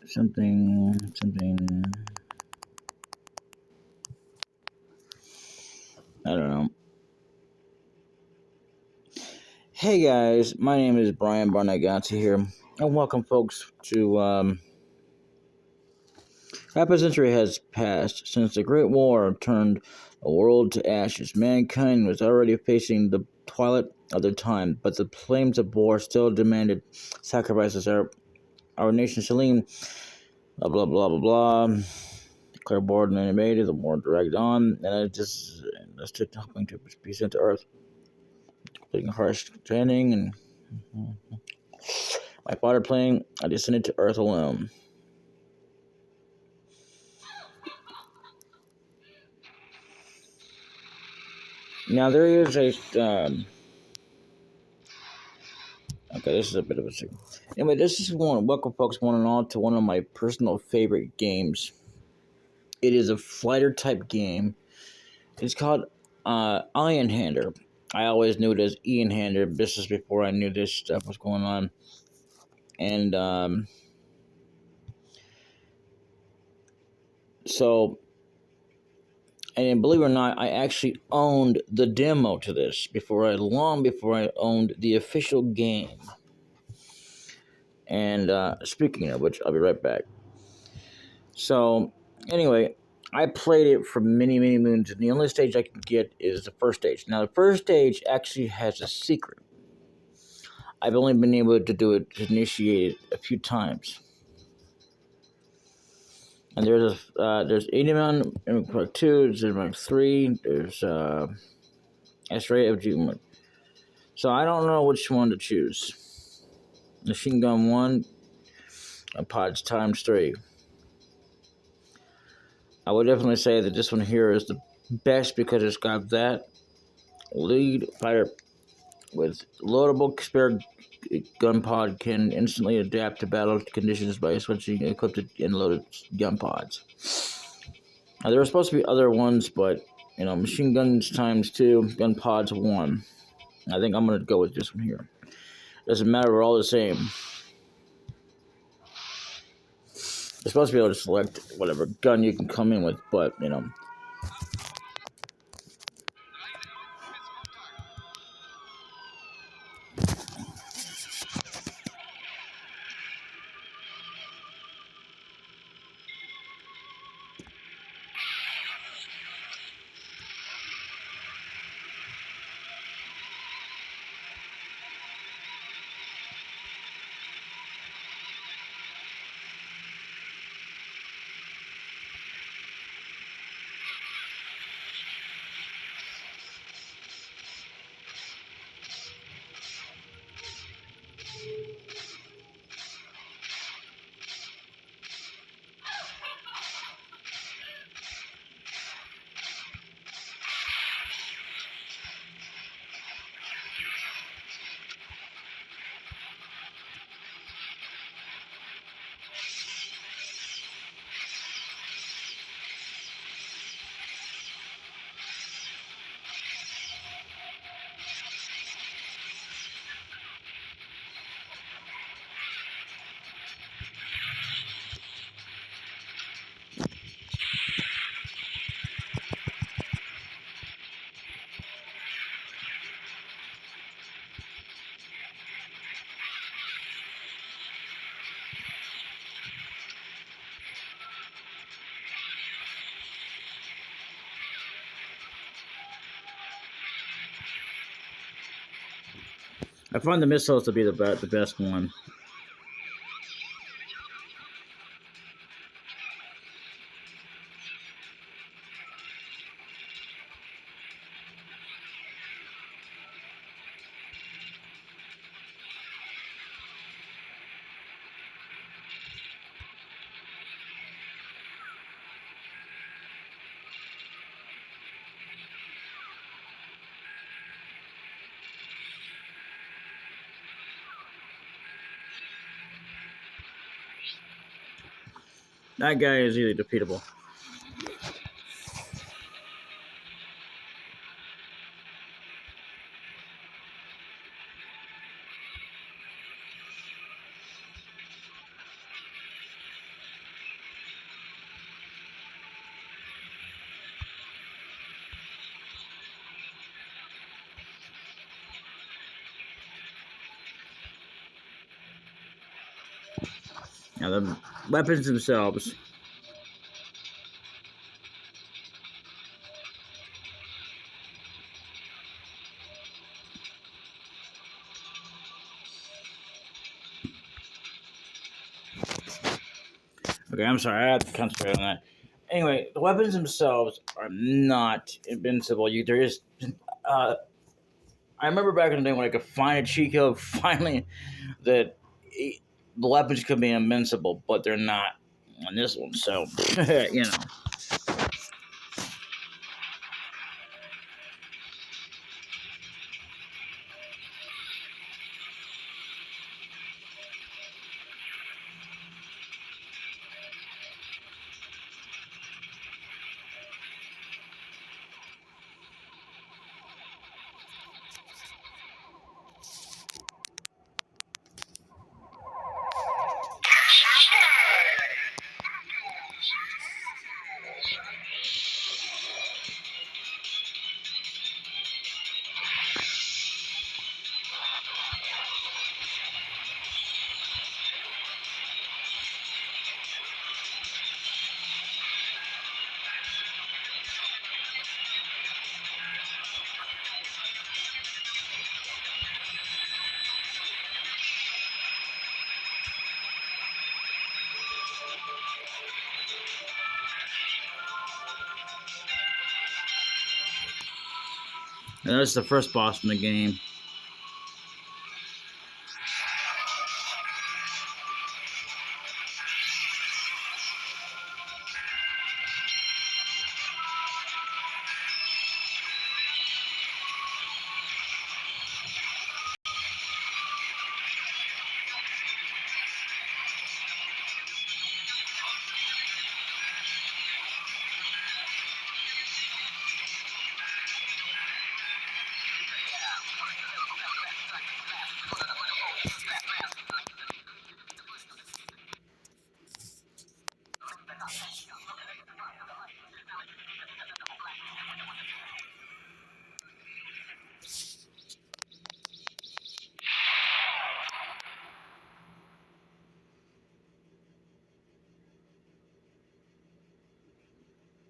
something. I don't know. Hey guys, my name is Brian Barnagati here, and welcome folks to half a century has passed since the Great War turned the world to ashes. Mankind was already facing the twilight of their time, but the flames of war still demanded sacrifices. Our nation, Celine, blah blah blah blah blah. Declared war and invaded. The war dragged on, and it just stood hoping to be sent to Earth, completing harsh training and my father playing. I descended to Earth alone. Now there is a okay, this is a bit of a secret. Anyway, this is one. Welcome, folks, one and all, to one of my personal favorite games. It is a fighter type game. It's called Einhander. I always knew it as Einhander. This is before I knew this stuff was going on, and so. And believe it or not, I actually owned the demo to this long before I owned the official game. And speaking of which, I'll be right back. So, anyway, I played it for many, many moons, and the only stage I can get is the first stage. Now, the first stage actually has a secret. I've only been able to do it, to initiate it a few times. And there's 80 Mountain Mark 2, there's Mark 3, there's S-Ray of G. So I don't know which one to choose. Machine Gun 1, Pods times 3. I would definitely say that this one here is the best because it's got that lead fighter with loadable spare gun pod can instantly adapt to battle conditions by switching equipped and loaded gun pods. Now, there were supposed to be other ones, but machine guns times 2, gun pods 1. I think I'm gonna go with this one here. Doesn't matter, we're all the same. You're supposed to be able to select whatever gun you can come in with, but I find the missiles to be the best one. That guy is easily defeatable. Now the weapons themselves. Okay, I'm sorry, I have to concentrate on that. Anyway, the weapons themselves are not invincible. There is. Uh, I remember back in the day when I could find a cheat code finally that the weapons could be invincible, but they're not on this one. So, you know. And that's the first boss in the game.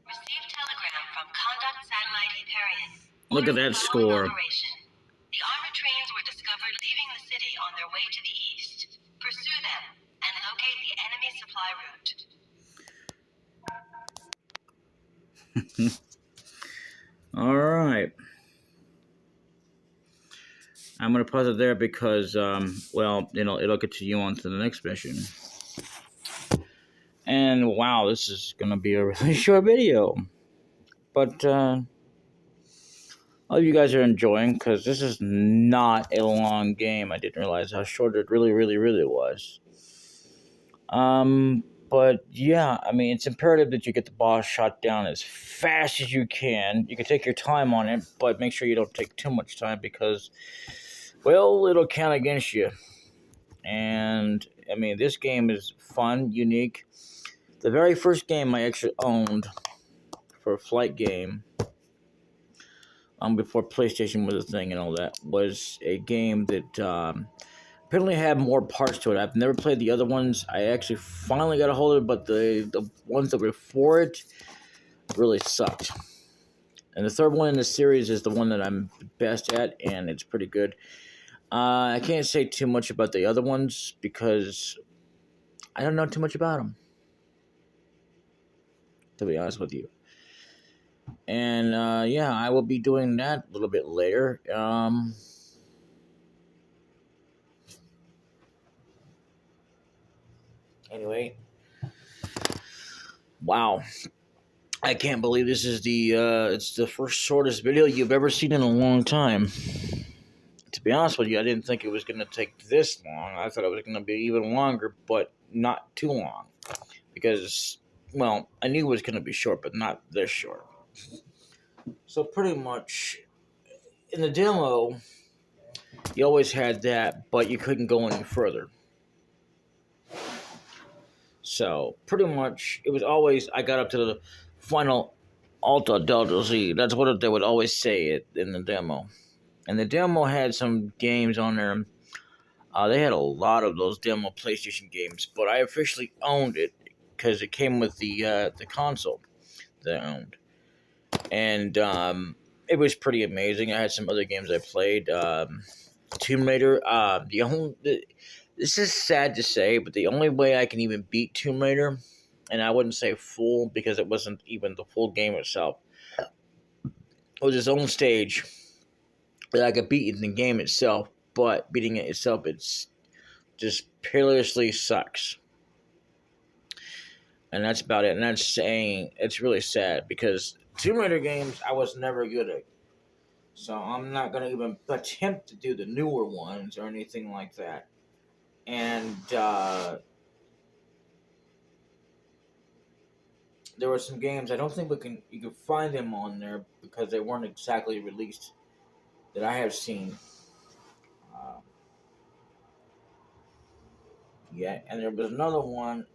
Received telegram from Conduct Satellite Hyperion. Look at that score. The armored trains were discovered leaving the city on their way to the east. Pursue them and locate the enemy supply route. All right. I'm going to pause it there because, well, it'll continue on to the next mission. And wow, this is going to be a really short video. But I hope you guys are enjoying because this is not a long game. I didn't realize how short it really, really, really was. But yeah, I mean, it's imperative that you get the boss shot down as fast as you can. You can take your time on it, but make sure you don't take too much time because, well, it'll count against you. And I mean, this game is fun, unique. The very first game I actually owned for a flight game, before PlayStation was a thing and all that, was a game that apparently had more parts to it. I've never played the other ones. I actually finally got a hold of it, but the ones that were before it really sucked. And the third one in the series is the one that I'm best at, and it's pretty good. I can't say too much about the other ones because I don't know too much about them, to be honest with you. And yeah, I will be doing that a little bit later. Anyway, wow, I can't believe this is it's the first shortest video you've ever seen in a long time. To be honest with you, I didn't think it was going to take this long. I thought it was going to be even longer, but not too long. Because, well, I knew it was going to be short, but not this short. So pretty much, in the demo, you always had that, but you couldn't go any further. So pretty much, it was always, I got up to the final Alta Delta Z. That's what they would always say it in the demo. And the demo had some games on there. They had a lot of those demo PlayStation games, but I officially owned it because it came with the console that I owned, and it was pretty amazing. I had some other games I played. Tomb Raider. This is sad to say, but the only way I can even beat Tomb Raider, and I wouldn't say full because it wasn't even the full game itself, was its own stage that I could beat in the game itself. But beating it itself, it's just perilously sucks. And that's about it. And that's saying it's really sad because Tomb Raider games I was never good at. So I'm not gonna even attempt to do the newer ones or anything like that. And there were some games I don't think you can find them on there because they weren't exactly released that I have seen. Uh, yeah, and there was another one.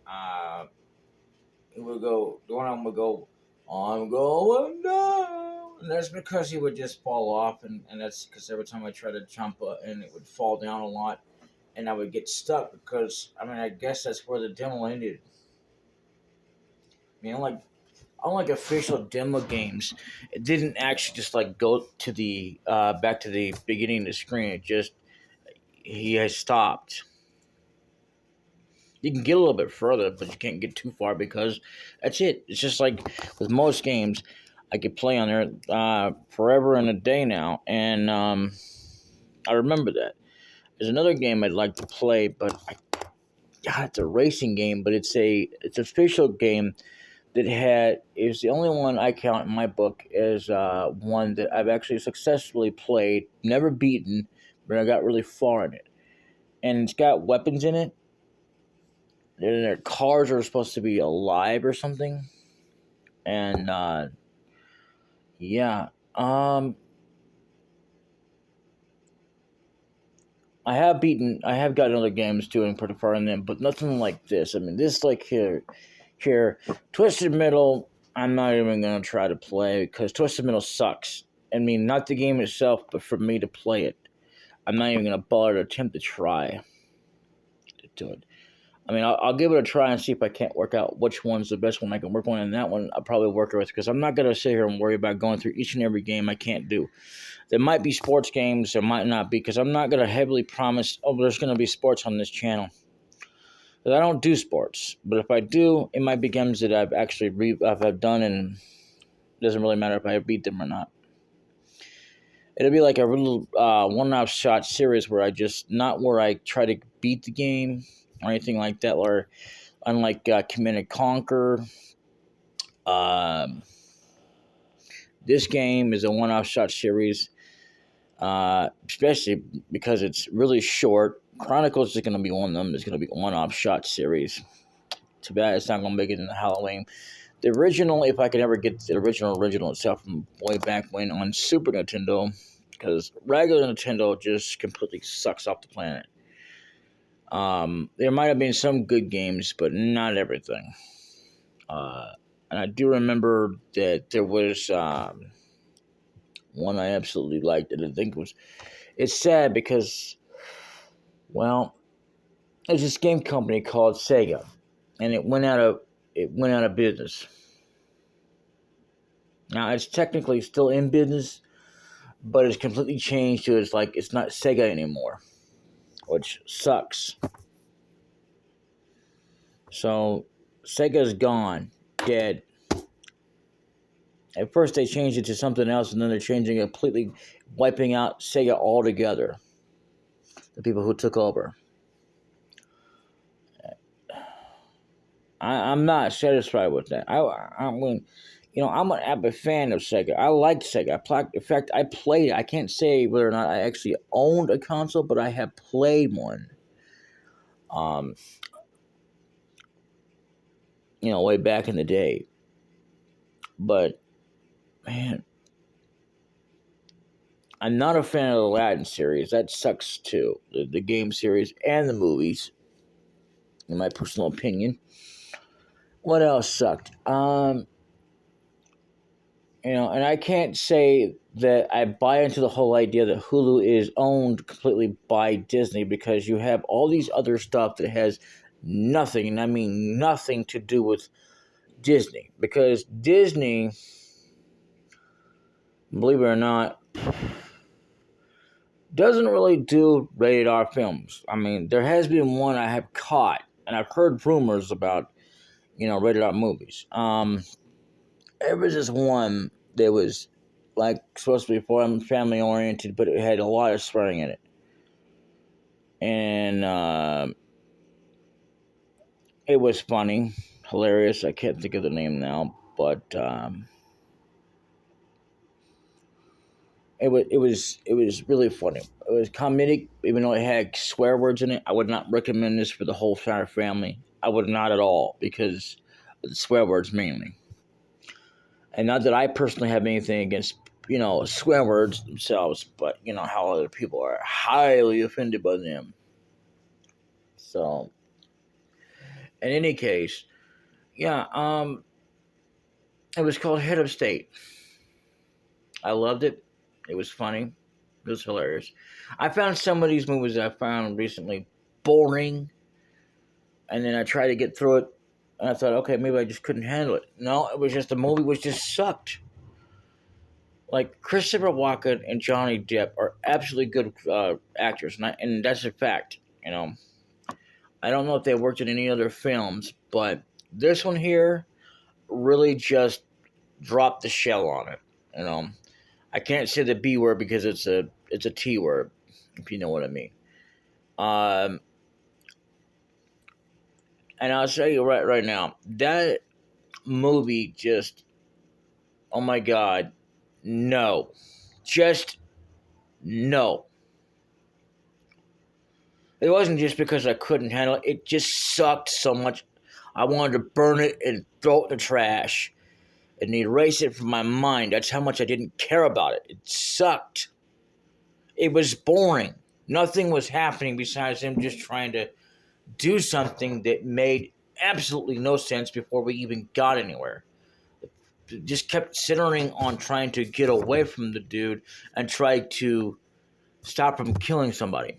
He would go. The one of them would go, "I'm going down," and that's because he would just fall off, and that's because every time I tried to jump, and it would fall down a lot, and I would get stuck because I guess that's where the demo ended. Unlike official demo games, it didn't actually just like go to the back to the beginning of the screen. It just he has stopped. You can get a little bit further, but you can't get too far because that's it. It's just like with most games, I could play on there forever and a day now, and I remember that. There's another game I'd like to play, but it's a racing game, but it's an official game that is the only one I count in my book as one that I've actually successfully played, never beaten, but I got really far in it. And it's got weapons in it. And their cars are supposed to be alive or something. And yeah, I have gotten other games doing pretty far in them, but nothing like this. This like here, Twisted Metal. I'm not even gonna try to play because Twisted Metal sucks. Not the game itself, but for me to play it, I'm not even gonna bother to attempt to try to do it. I'll give it a try and see if I can't work out which one's the best one I can work on, and that one I'll probably work with because I'm not gonna sit here and worry about going through each and every game I can't do. There might be sports games, there might not be, because I'm not gonna heavily promise. Oh, there's gonna be sports on this channel. Because I don't do sports, but if I do, it might be games that I've actually I've done, and it doesn't really matter if I beat them or not. It'll be like a little one-off shot series where not where I try to beat the game or anything like that, or unlike Command and Conquer. Um, this game is a one-off shot series, especially because it's really short. Chronicles is going to be one of them. It's going to be a one-off shot series. Too bad it's not going to make it into Halloween. The original, if I could ever get the original itself from way back when on Super Nintendo, because regular Nintendo just completely sucks off the planet. There might have been some good games, but not everything. And I do remember that there was one I absolutely liked, and I think it's sad because, well, there's this game company called Sega, and it went out of business. Now it's technically still in business, but it's completely changed to it's not Sega anymore, which sucks. So Sega's gone, dead. At first they changed it to something else, and then they're changing it completely, wiping out Sega altogether. The people who took over. I'm not satisfied with that. I'm an avid fan of Sega. I liked Sega. In fact, I played. I can't say whether or not I actually owned a console, but I have played one. Um, way back in the day. But man, I'm not a fan of the Aladdin series. That sucks too. The game series and the movies, in my personal opinion. What else sucked? And I can't say that I buy into the whole idea that Hulu is owned completely by Disney, because you have all these other stuff that has nothing, and I mean nothing, to do with Disney. Because Disney, believe it or not, doesn't really do rated R films. I mean, there has been one I have caught, and I've heard rumors about, rated R movies. There was this one that was like supposed to be family oriented, but it had a lot of swearing in it, and it was funny, hilarious. I can't think of the name now, but it was really funny. It was comedic, even though it had swear words in it. I would not recommend this for the whole entire family. I would not at all, because of the swear words mainly. And not that I personally have anything against, swear words themselves, but how other people are highly offended by them. So, in any case, yeah, it was called Head of State. I loved it. It was funny. It was hilarious. I found some of these movies I found recently boring, and then I tried to get through it, and I thought, okay, maybe I just couldn't handle it. No, it was just the movie was just sucked. Like, Christopher Walken and Johnny Depp are absolutely good actors, and that's a fact. I don't know if they worked in any other films, but this one here really just dropped the shell on it. I can't say the B word because it's a T word, if you know what I mean. Um, and I'll tell you right now, that movie just, oh my God, no, just no. It wasn't just because I couldn't handle it. It just sucked so much. I wanted to burn it and throw it in the trash and erase it from my mind. That's how much I didn't care about it. It sucked. It was boring. Nothing was happening besides him just trying to do something that made absolutely no sense before we even got anywhere. It just kept centering on trying to get away from the dude and try to stop him killing somebody.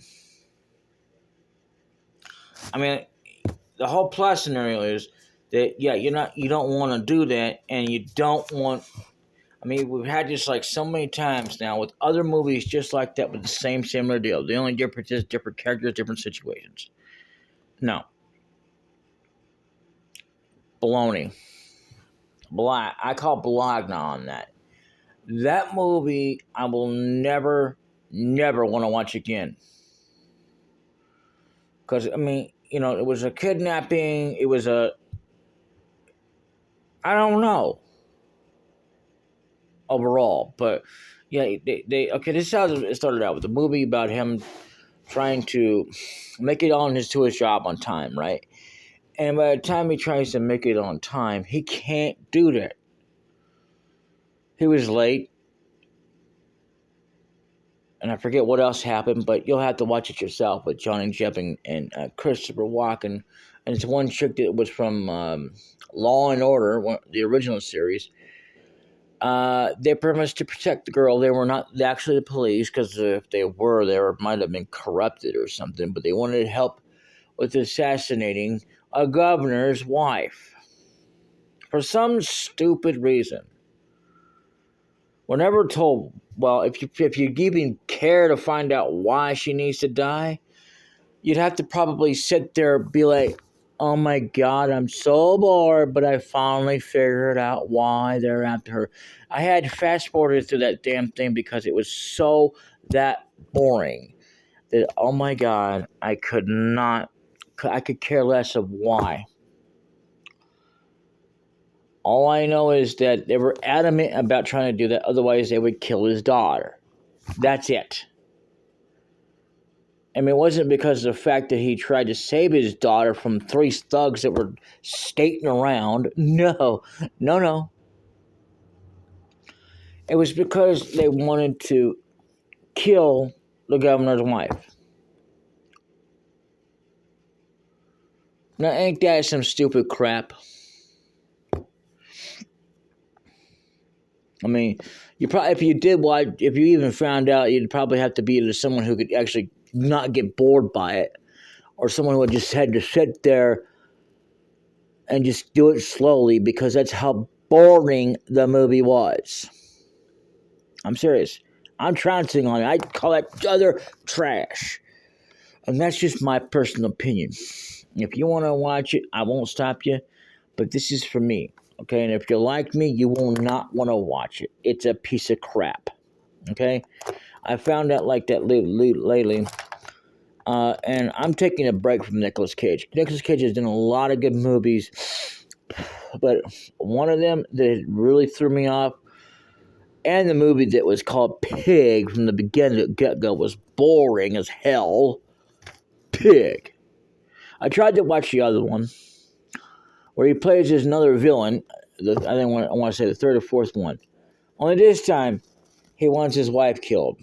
I mean, the whole plot scenario is that, yeah, you don't want to do that, and you don't want. I mean, we've had this like so many times now with other movies just like that, with the same similar deal. The only difference is different characters, different situations. No, baloney. I call Bologna on that. That movie I will never, never want to watch again. Because, I mean, it was a kidnapping. It was I don't know overall. But, yeah, okay, this is how it started out with the movie about him trying to make it on to his job on time, right? And by the time he tries to make it on time, he can't do that. He was late. And I forget what else happened, but you'll have to watch it yourself with Johnny Depp and Christopher Walken. And it's one chick that was from Law and Order, the original series. They promised to protect the girl. They were not actually the police, because if they were, they might have been corrupted or something. But they wanted help with assassinating a governor's wife for some stupid reason. We're never told. Well, if you even care to find out why she needs to die, you'd have to probably sit there and be like, oh my God, I'm so bored, but I finally figured out why they're after her. I had fast forwarded through that damn thing because it was so that boring that, oh my God, I could care less of why. All I know is that they were adamant about trying to do that, otherwise they would kill his daughter. That's it. I mean, it wasn't because of the fact that he tried to save his daughter from three thugs that were skating around. No, no, no. It was because they wanted to kill the governor's wife. Now, ain't that some stupid crap? I mean, you probably if you even found out, you'd probably have to be either someone who could actually not get bored by it, or someone who just had to sit there and just do it slowly because that's how boring the movie was. I'm serious. I'm trouncing on it. I call that utter trash. And that's just my personal opinion. If you want to watch it, I won't stop you. But this is for me. Okay? And if you like me, you will not want to watch it. It's a piece of crap. Okay? I found out like that lately. And I'm taking a break from Nicolas Cage. Nicolas Cage has done a lot of good movies. But one of them that really threw me off, and the movie that was called Pig from the beginning to get-go was boring as hell. Pig. I tried to watch the other one, where he plays as another villain. I want to say the third or fourth one. Only this time, he wants his wife killed.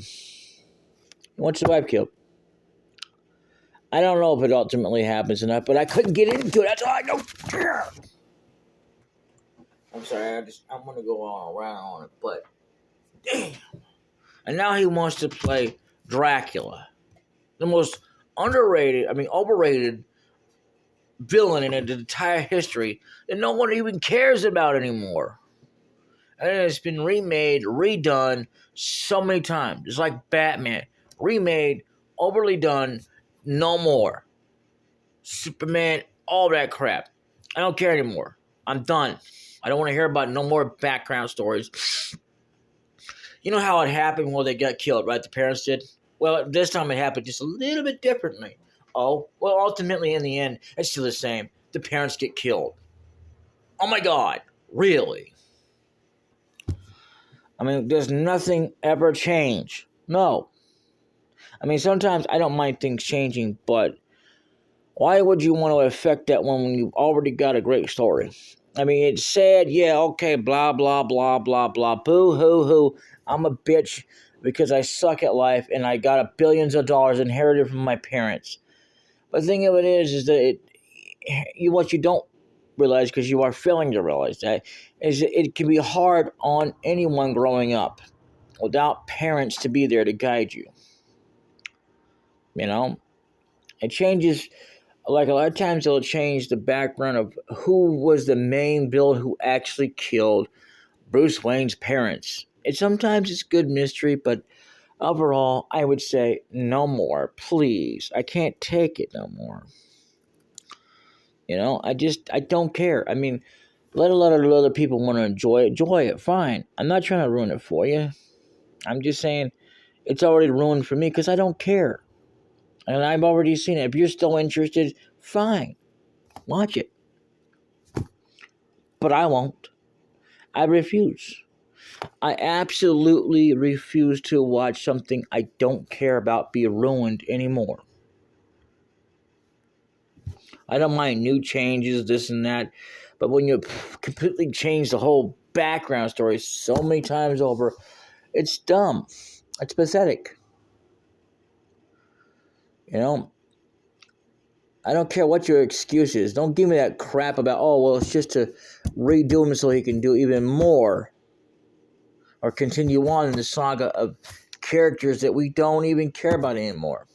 I don't know if it ultimately happens or not, but I couldn't get into it. That's all I don't care. I'm sorry, I'm gonna go all around on it, but damn. And now he wants to play Dracula, the most overrated villain in the entire history that no one even cares about anymore. And it's been remade, redone so many times. It's like Batman. Remade, overly done, no more. Superman, all that crap. I don't care anymore. I'm done. I don't want to hear about no more background stories. You know how it happened when they got killed, right? The parents did? Well, this time it happened just a little bit differently. Oh, well, ultimately, in the end, it's still the same. The parents get killed. Oh my God, really? I mean, does nothing ever change? No. I mean, sometimes I don't mind things changing, but why would you want to affect that one when you've already got a great story? I mean, it's sad, yeah, okay, blah, blah, blah, blah, blah, boo, hoo, hoo. I'm a bitch because I suck at life and I got billions of dollars inherited from my parents. But the thing of it is that what you don't realize, because you are failing to realize that, is that it can be hard on anyone growing up without parents to be there to guide you. You know? It changes, like a lot of times it'll change the background of who was the main villain who actually killed Bruce Wayne's parents. Sometimes it's good mystery, but overall, I would say no more, please. I can't take it no more. I don't care. I mean, let a lot of other people want to enjoy it, fine. I'm not trying to ruin it for you. I'm just saying it's already ruined for me because I don't care. And I've already seen it. If you're still interested, fine. Watch it. But I won't. I refuse. I absolutely refuse to watch something I don't care about be ruined anymore. I don't mind new changes, this and that, but when you completely change the whole background story so many times over, it's dumb. It's pathetic. You know, I don't care what your excuse is. Don't give me that crap about, oh, well, it's just to redo him so he can do even more or continue on in the saga of characters that we don't even care about anymore.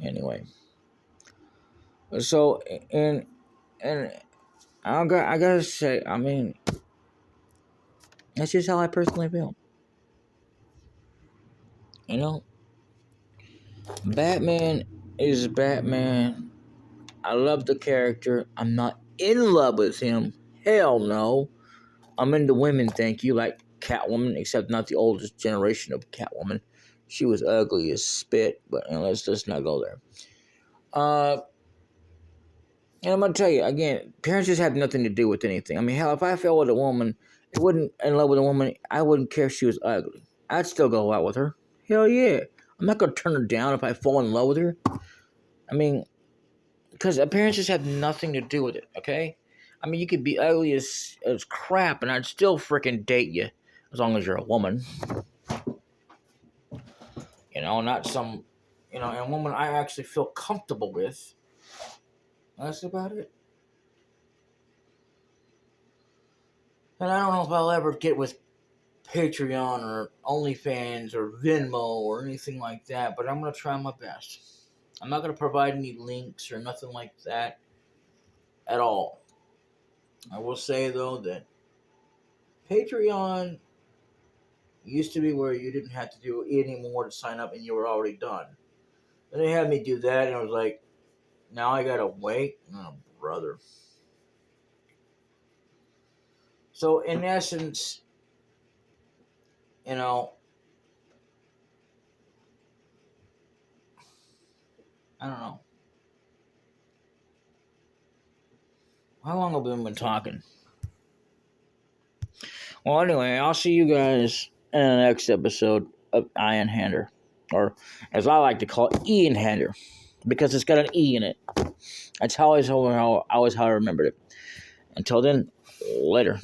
Anyway, so and I gotta say, I mean, that's just how I personally feel. You know, Batman is Batman. I love the character. I'm not in love with him. Hell no. I'm into women, thank you, like Catwoman, except not the oldest generation of Catwoman. She was ugly as spit, but let's not go there. And I'm gonna tell you again, parents just have nothing to do with anything. I mean, hell, if I fell with a woman, it wouldn't in love with a woman, I wouldn't care if she was ugly. I'd still go out with her. Hell yeah. I'm not gonna turn her down if I fall in love with her. I mean, because parents just have nothing to do with it, okay? I mean, you could be ugly as crap, and I'd still freaking date you, as long as you're a woman. Not some, and a woman I actually feel comfortable with. That's about it. And I don't know if I'll ever get with Patreon or OnlyFans or Venmo or anything like that, but I'm going to try my best. I'm not going to provide any links or nothing like that at all. I will say, though, that Patreon used to be where you didn't have to do any more to sign up and you were already done. And they had me do that, and I was like, now I gotta wait? Oh, brother. So, in essence, you know, I don't know. How long have we been talking? Well, anyway, I'll see you guys in the next episode of Einhander. Or, as I like to call it, Einhander. Because it's got an E in it. That's always how I remembered it. Until then, later.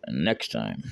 Next time.